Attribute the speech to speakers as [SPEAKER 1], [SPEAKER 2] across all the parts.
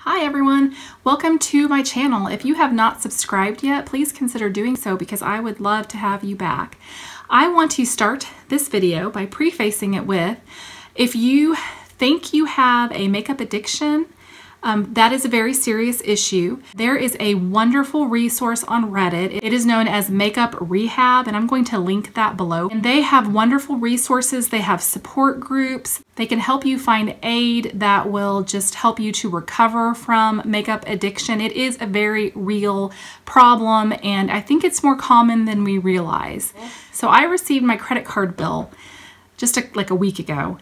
[SPEAKER 1] Hi everyone, welcome to my channel. If you have not subscribed yet, please consider doing so because I would love to have you back. I want to start this video by prefacing it with, if you think you have a makeup addiction, that is a very serious issue. There is a wonderful resource on Reddit. It is known as Makeup Rehab, and I'm going to link that below. And they have wonderful resources. They have support groups. They can help you find aid that will just help you to recover from makeup addiction. It is a very real problem, and I think it's more common than we realize. So I received my credit card bill just like a week ago,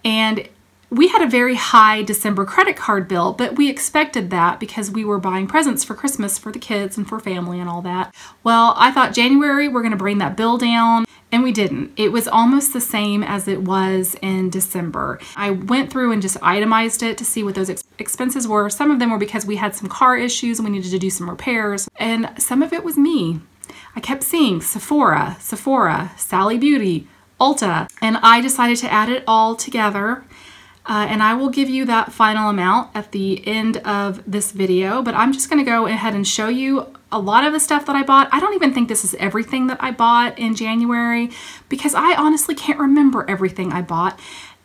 [SPEAKER 1] and we had a very high December credit card bill, but we expected that because we were buying presents for Christmas for the kids and for family and all that. Well, I thought January we're going to bring that bill down, and we didn't. It was almost the same as it was in December. I went through and just itemized it to see what those expenses were. Some of them were because we had some car issues and we needed to do some repairs, and some of it was me. I kept seeing Sephora, Sally Beauty, Ulta, and I decided to add it all together. And I will give you that final amount at the end of this video, but I'm just going to go ahead and show you a lot of the stuff that I bought. I don't even think this is everything that I bought in January because I honestly can't remember everything I bought,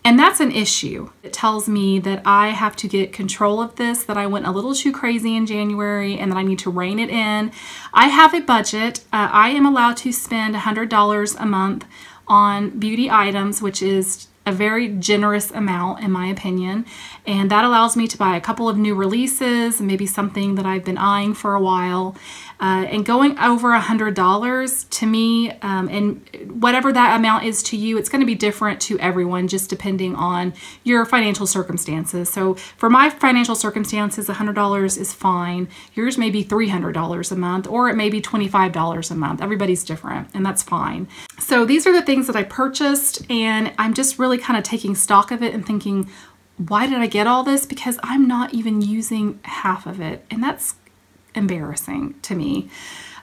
[SPEAKER 1] and that's an issue. It tells me that I have to get control of this, that I went a little too crazy in January and that I need to rein it in. I have a budget. I am allowed to spend $100 a month on beauty items, which is a very generous amount in my opinion, and that allows me to buy a couple of new releases, maybe something that I've been eyeing for a while, and going over $100 to me, and whatever that amount is to you, it's going to be different to everyone just depending on your financial circumstances. So for my financial circumstances, $100 is fine. Yours may be $300 a month, or it may be $25 a month. Everybody's different, and that's fine. So these are the things that I purchased, and I'm just really kind of taking stock of it and thinking, why did I get all this? Because I'm not even using half of it, and that's embarrassing to me.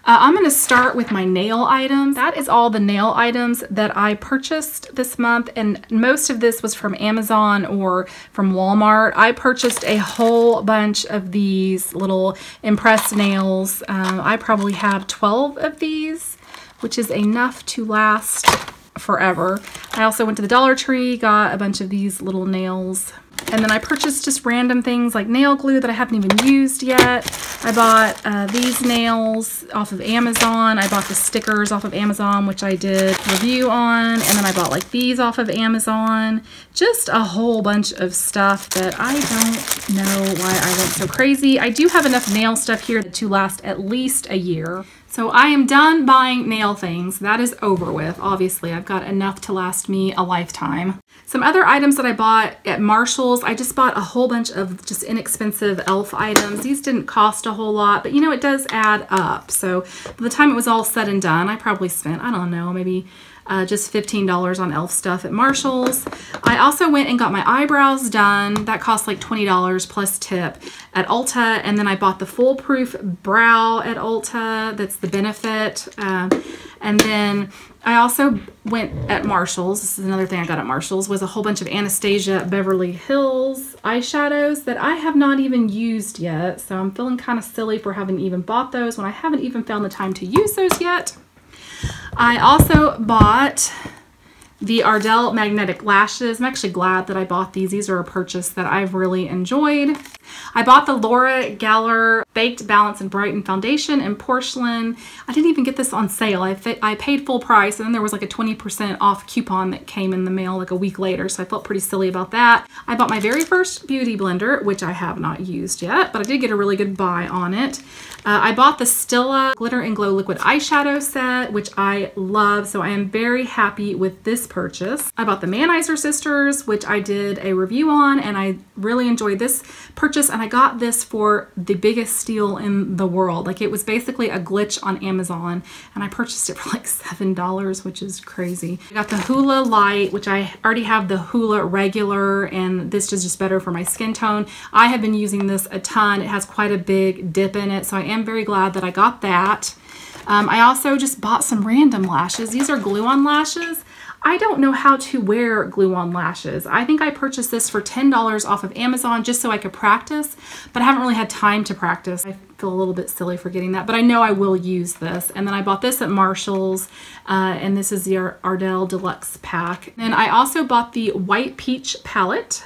[SPEAKER 1] I'm going to start with my nail items. That is all the nail items that I purchased this month, and most of this was from Amazon or from Walmart. I purchased a whole bunch of these little impressed nails. I probably have 12 of these, which is enough to last forever. I also went to the Dollar Tree, got a bunch of these little nails, and then I purchased just random things like nail glue that I haven't even used yet. I bought these nails off of Amazon. I bought the stickers off of Amazon, which I did a review on, and then I bought like these off of Amazon. Just a whole bunch of stuff that I don't know why I went so crazy. I do have enough nail stuff here to last at least a year. So I am done buying nail things. That is over with. Obviously, I've got enough to last me a lifetime. Some other items that I bought at Marshall's, I just bought a whole bunch of just inexpensive e.l.f. items. These didn't cost a whole lot, but you know, it does add up. So by the time it was all said and done, I probably spent, I don't know, maybe just $15 on e.l.f. stuff at Marshall's. I also went and got my eyebrows done. That cost like $20 plus tip at Ulta. And then I bought the Foolproof Brow at Ulta. That's the Benefit. And then I also went at Marshall's. This is another thing I got at Marshall's, was a whole bunch of Anastasia Beverly Hills eyeshadows that I have not even used yet. So I'm feeling kind of silly for having even bought those when I haven't even found the time to use those yet. I also bought the Ardell Magnetic Lashes. I'm actually glad that I bought these. These are a purchase that I've really enjoyed. I bought the Laura Geller Baked Balance and Brighten Foundation in Porcelain. I didn't even get this on sale. I paid full price, and then there was like a 20% off coupon that came in the mail like a week later, so I felt pretty silly about that. I bought my very first beauty blender, which I have not used yet, but I did get a really good buy on it. I bought the Stila Glitter and Glow Liquid Eyeshadow Set, which I love, so I am very happy with this purchase. I bought the Manizer Sisters, which I did a review on, and I really enjoyed this purchase, and I got this for the biggest steal in the world. Like, it was basically a glitch on Amazon, and I purchased it for like $7, which is crazy. I got the Hoola Light, which I already have the Hoola Regular, and this is just better for my skin tone. I have been using this a ton. It has quite a big dip in it, so I am very glad that I got that. I also just bought some random lashes. These are glue-on lashes. I don't know how to wear glue-on lashes. I think I purchased this for $10 off of Amazon just so I could practice, but I haven't really had time to practice. I feel a little bit silly for getting that, but I know I will use this. And then I bought this at Marshall's, and this is the Ardell Deluxe Pack. And I also bought the White Peach palette.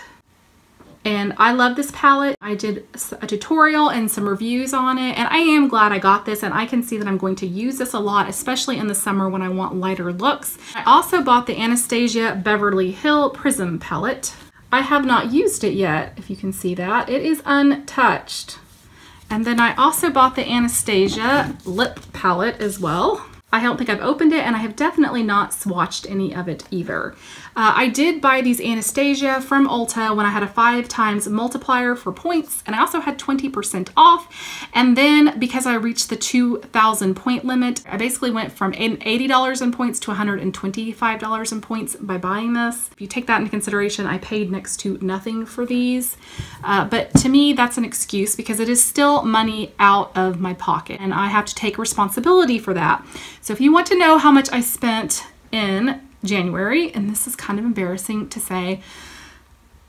[SPEAKER 1] And I love this palette. I did a tutorial and some reviews on it, and I am glad I got this, and I can see that I'm going to use this a lot, especially in the summer when I want lighter looks. I also bought the Anastasia Beverly Hill Prism palette. I have not used it yet, if you can see that. It is untouched. And then I also bought the Anastasia lip palette as well. I don't think I've opened it, and I have definitely not swatched any of it either. I did buy these Anastasia from Ulta when I had a 5x multiplier for points, and I also had 20% off. And then because I reached the 2,000 point limit, I basically went from $80 in points to $125 in points by buying this. If you take that into consideration, I paid next to nothing for these. But to me, that's an excuse because it is still money out of my pocket, and I have to take responsibility for that. So if you want to know how much I spent in January, and this is kind of embarrassing to say,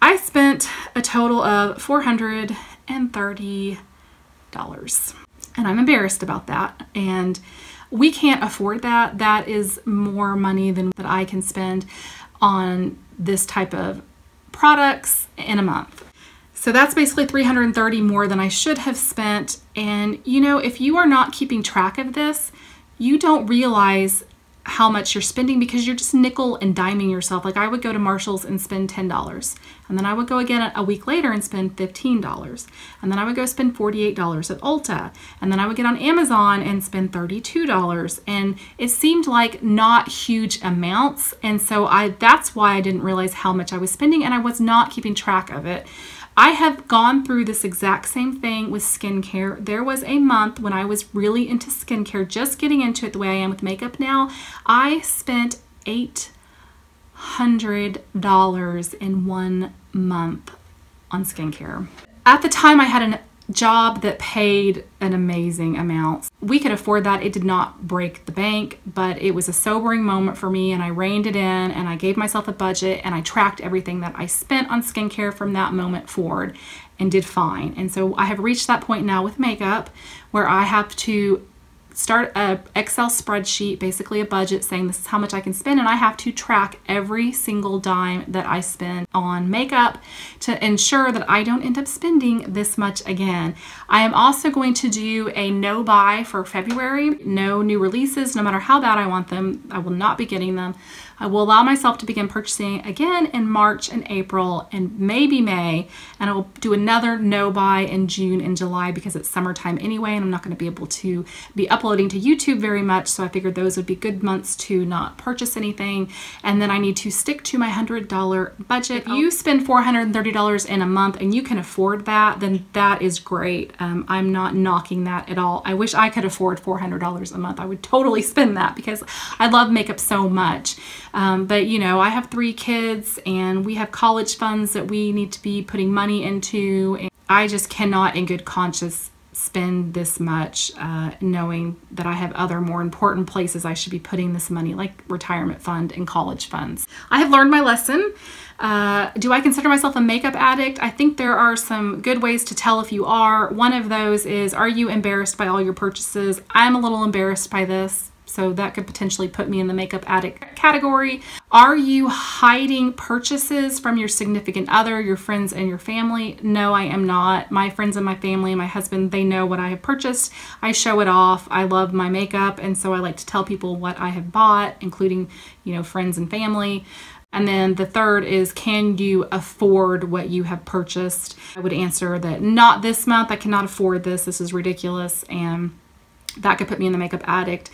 [SPEAKER 1] I spent a total of $430, and I'm embarrassed about that. And we can't afford that. That is more money than that I can spend on this type of products in a month. So that's basically $330 more than I should have spent. And you know, if you are not keeping track of this, you don't realize how much you're spending because you're just nickel and diming yourself. Like I would go to Marshall's and spend $10, and then I would go again a week later and spend $15, and then I would go spend $48 at Ulta, and then I would get on Amazon and spend $32, and it seemed like not huge amounts, and so that's why I didn't realize how much I was spending, and I was not keeping track of it. I have gone through this exact same thing with skincare. There was a month when I was really into skincare, just getting into it the way I am with makeup now. I spent $800 in 1 month on skincare. At the time, I had a job that paid an amazing amount. We could afford that. It did not break the bank, but it was a sobering moment for me, and I reined it in, and I gave myself a budget, and I tracked everything that I spent on skincare from that moment forward and did fine. And so I have reached that point now with makeup where I have to start a Excel spreadsheet, basically a budget saying this is how much I can spend, and I have to track every single dime that I spend on makeup to ensure that I don't end up spending this much again. I am also going to do a no buy for February. No new releases, no matter how bad I want them. I will not be getting them. I will allow myself to begin purchasing again in March and April and maybe May, and I will do another no buy in June and July because it's summertime anyway, and I'm not going to be able to be uploading to YouTube very much, so I figured those would be good months to not purchase anything. And then I need to stick to my $100 budget. If you spend $430 in a month and you can afford that, then that is great. I'm not knocking that at all. I wish I could afford $400 a month. I would totally spend that because I love makeup so much. But you know, I have 3 kids and we have college funds that we need to be putting money into. And I just cannot in good conscience spend this much knowing that I have other more important places I should be putting this money, like retirement fund and college funds. I have learned my lesson. Do I consider myself a makeup addict? I think there are some good ways to tell if you are. One of those is, are you embarrassed by all your purchases? I'm a little embarrassed by this, so that could potentially put me in the makeup addict category. Are you hiding purchases from your significant other, your friends and your family? No, I am not. My friends and my family and my husband, they know what I have purchased. I show it off. I love my makeup, and so I like to tell people what I have bought, including, you know, friends and family. And then the third is, can you afford what you have purchased? I would answer that not this month. I cannot afford this. This is ridiculous. And that could put me in the makeup addict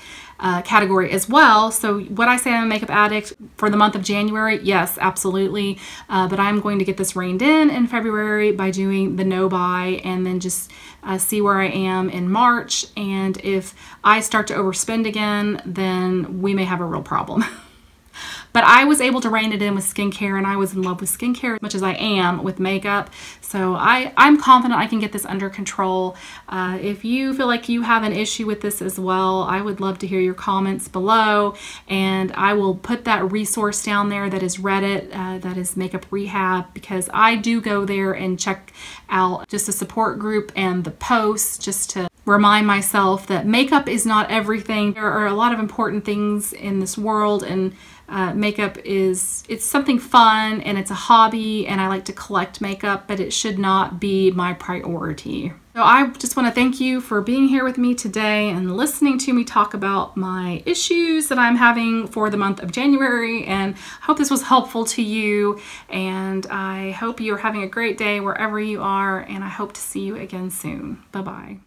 [SPEAKER 1] category as well. So would I say I'm a makeup addict for the month of January? Yes, absolutely. But I'm going to get this reined in February by doing the no buy, and then just see where I am in March. And if I start to overspend again, then we may have a real problem. But I was able to rein it in with skincare, and I was in love with skincare as much as I am with makeup. So I'm confident I can get this under control. If you feel like you have an issue with this as well, I would love to hear your comments below, and I will put that resource down there that is Reddit, that is Makeup Rehab, because I do go there and check out just a support group and the posts just to remind myself that makeup is not everything. There are a lot of important things in this world, and makeup it's something fun and it's a hobby, and I like to collect makeup, but it should not be my priority. So I just want to thank you for being here with me today and listening to me talk about my issues that I'm having for the month of January, and I hope this was helpful to you, and I hope you're having a great day wherever you are, and I hope to see you again soon. Bye-bye.